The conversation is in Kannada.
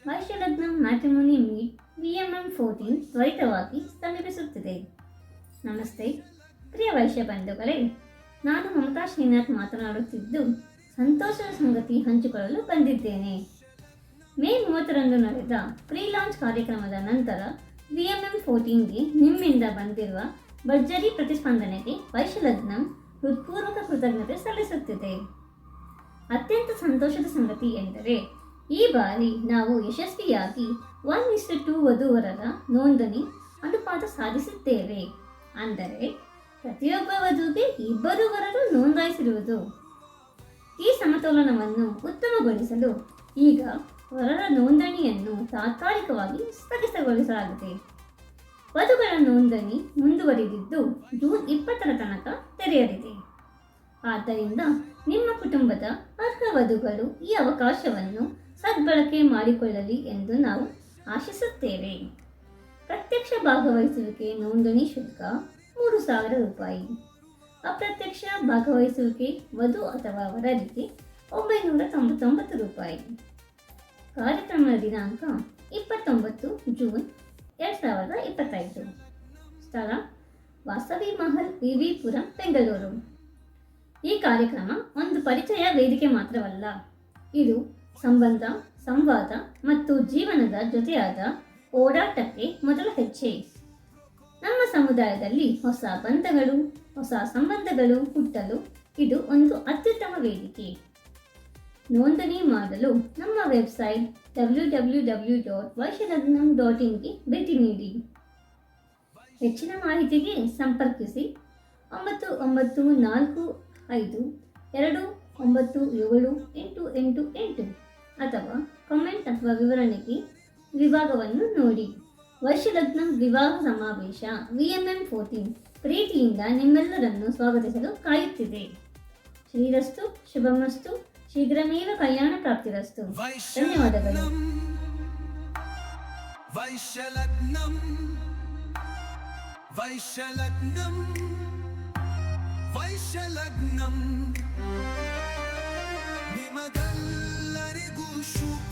ವೈಶ್ಯಲಗ್ನ ಮ್ಯಾಟ್ರಿಮೋನಿ ಮೀಟ್ VMM14 ತ್ವರಿತವಾಗಿ ಸಮೀಪಿಸುತ್ತಿದೆ. ನಮಸ್ತೆ ಪ್ರಿಯ ವೈಶ್ಯ ಬಂಧುಗಳೇ, ನಾನು ಮಮತಾ ಶ್ರೀನಾಥ್ ಮಾತನಾಡುತ್ತಿದ್ದು ಸಂತೋಷದ ಸಂಗತಿ ಹಂಚಿಕೊಳ್ಳಲು ಬಂದಿದ್ದೇನೆ. ಮೇ 30ರಂದು ನಡೆದ ಪ್ರೀ ಲಾಂಚ್ ಕಾರ್ಯಕ್ರಮದ ನಂತರ VMM14ಗೆ ನಿಮ್ಮಿಂದ ಬಂದಿರುವ ಭರ್ಜರಿ ಪ್ರತಿಸ್ಪಂದನೆಗೆ ವೈಶ್ಯಲಗ್ನ ಹೃತ್ಪೂರ್ವಕ ಕೃತಜ್ಞತೆ ಸಲ್ಲಿಸುತ್ತಿದೆ. ಅತ್ಯಂತ ಸಂತೋಷದ ಸಂಗತಿ ಎಂದರೆ ಈ ಬಾರಿ ನಾವು ಯಶಸ್ವಿಯಾಗಿ 1:2 ವಧುವರರ ನೋಂದಣಿ ಅನುಪಾತ ಸಾಧಿಸಿದ್ದೇವೆ. ಅಂದರೆ ಪ್ರತಿಯೊಬ್ಬ ವಧುವಿಗೆ 2 ವರರು ನೋಂದಾಯಿಸಿರುವುದು. ಈ ಸಮತೋಲನವನ್ನು ಉತ್ತಮಗೊಳಿಸಲು ಈಗ ವರರ ನೋಂದಣಿಯನ್ನು ತಾತ್ಕಾಲಿಕವಾಗಿ ಸ್ಥಗಿತಗೊಳಿಸಲಾಗಿದೆ. ವಧುಗಳ ನೋಂದಣಿ ಮುಂದುವರಿದಿದ್ದು ಜೂನ್ 20ರ ತನಕ ತೆರೆಯಲಿದೆ. ಆದ್ದರಿಂದ ನಿಮ್ಮ ಕುಟುಂಬದ ಅರ್ಹ ವಧುಗಳು ಈ ಅವಕಾಶವನ್ನು ಸದ್ಬಳಕೆ ಮಾಡಿಕೊಳ್ಳಲಿ ಎಂದು ನಾವು ಆಶಿಸುತ್ತೇವೆ. ಪ್ರತ್ಯಕ್ಷ ಭಾಗವಹಿಸುವಿಕೆ ನೋಂದಣಿ ಶುಲ್ಕ 3,000 ರೂಪಾಯಿ. ಅಪ್ರತ್ಯಕ್ಷ ಭಾಗವಹಿಸುವಿಕೆ ವಧು ಅಥವಾ ವರರಿಗೆ 999 ರೂಪಾಯಿ. ಕಾರ್ಯಕ್ರಮದ ದಿನಾಂಕ 29 ಜೂನ್ 2025. ಸ್ಥಳ ವಾಸವಿ ಮಹಲ್, ವಿವಿ ಪುರಂ, ಬೆಂಗಳೂರು. ಈ ಕಾರ್ಯಕ್ರಮ ಒಂದು ಪರಿಚಯ ವೇದಿಕೆ ಮಾತ್ರವಲ್ಲ, ಇದು ಸಂಬಂಧ, ಸಂವಾದ ಮತ್ತು ಜೀವನದ ಜೊತೆಯಾದ ಓಡಾಟಕ್ಕೆ ಮೊದಲ ಹೆಜ್ಜೆ. ನಮ್ಮ ಸಮುದಾಯದಲ್ಲಿ ಹೊಸ ಬಂಧಗಳು, ಹೊಸ ಸಂಬಂಧಗಳು ಹುಟ್ಟಲು ಇದು ಒಂದು ಅತ್ಯುತ್ತಮ ವೇದಿಕೆ. ನೋಂದಣಿ ಮಾಡಲು ನಮ್ಮ ವೆಬ್ಸೈಟ್ www.vaishyaladgnam.in ಭೇಟಿ ನೀಡಿ. ಹೆಚ್ಚಿನ ಮಾಹಿತಿಗೆ ಸಂಪರ್ಕಿಸಿ 9945297888 ಅಥವಾ ಕಾಮೆಂಟ್ ಅಥವಾ ವಿವರಣೆಗೆ ವಿಭಾಗವನ್ನು ನೋಡಿ. ವೈಶ್ಯಲಗ್ನ ವಿವಾಹ ಸಮಾವೇಶ VMM14 ಪ್ರೀತಿಯಿಂದ ನಿಮ್ಮೆಲ್ಲರನ್ನು ಸ್ವಾಗತಿಸಲು ಕಾಯುತ್ತಿದೆ. ಶ್ರೀರಸ್ತು, ಶುಭಮಸ್ತು, ಶೀಘ್ರಮೇವ ಕಲ್ಯಾಣ ಪ್ರಾಪ್ತಿರಸ್ತು. ಧನ್ಯವಾದಗಳು. ವೈಶ್ಯಲಗ್ನಂ ವೈಶ್ಯಲಗ್ನಂ ವೈಶ್ಯಲಗ್ನಂ ನಿಮಗೆಲ್ಲರಿಗೂ ಶುಭ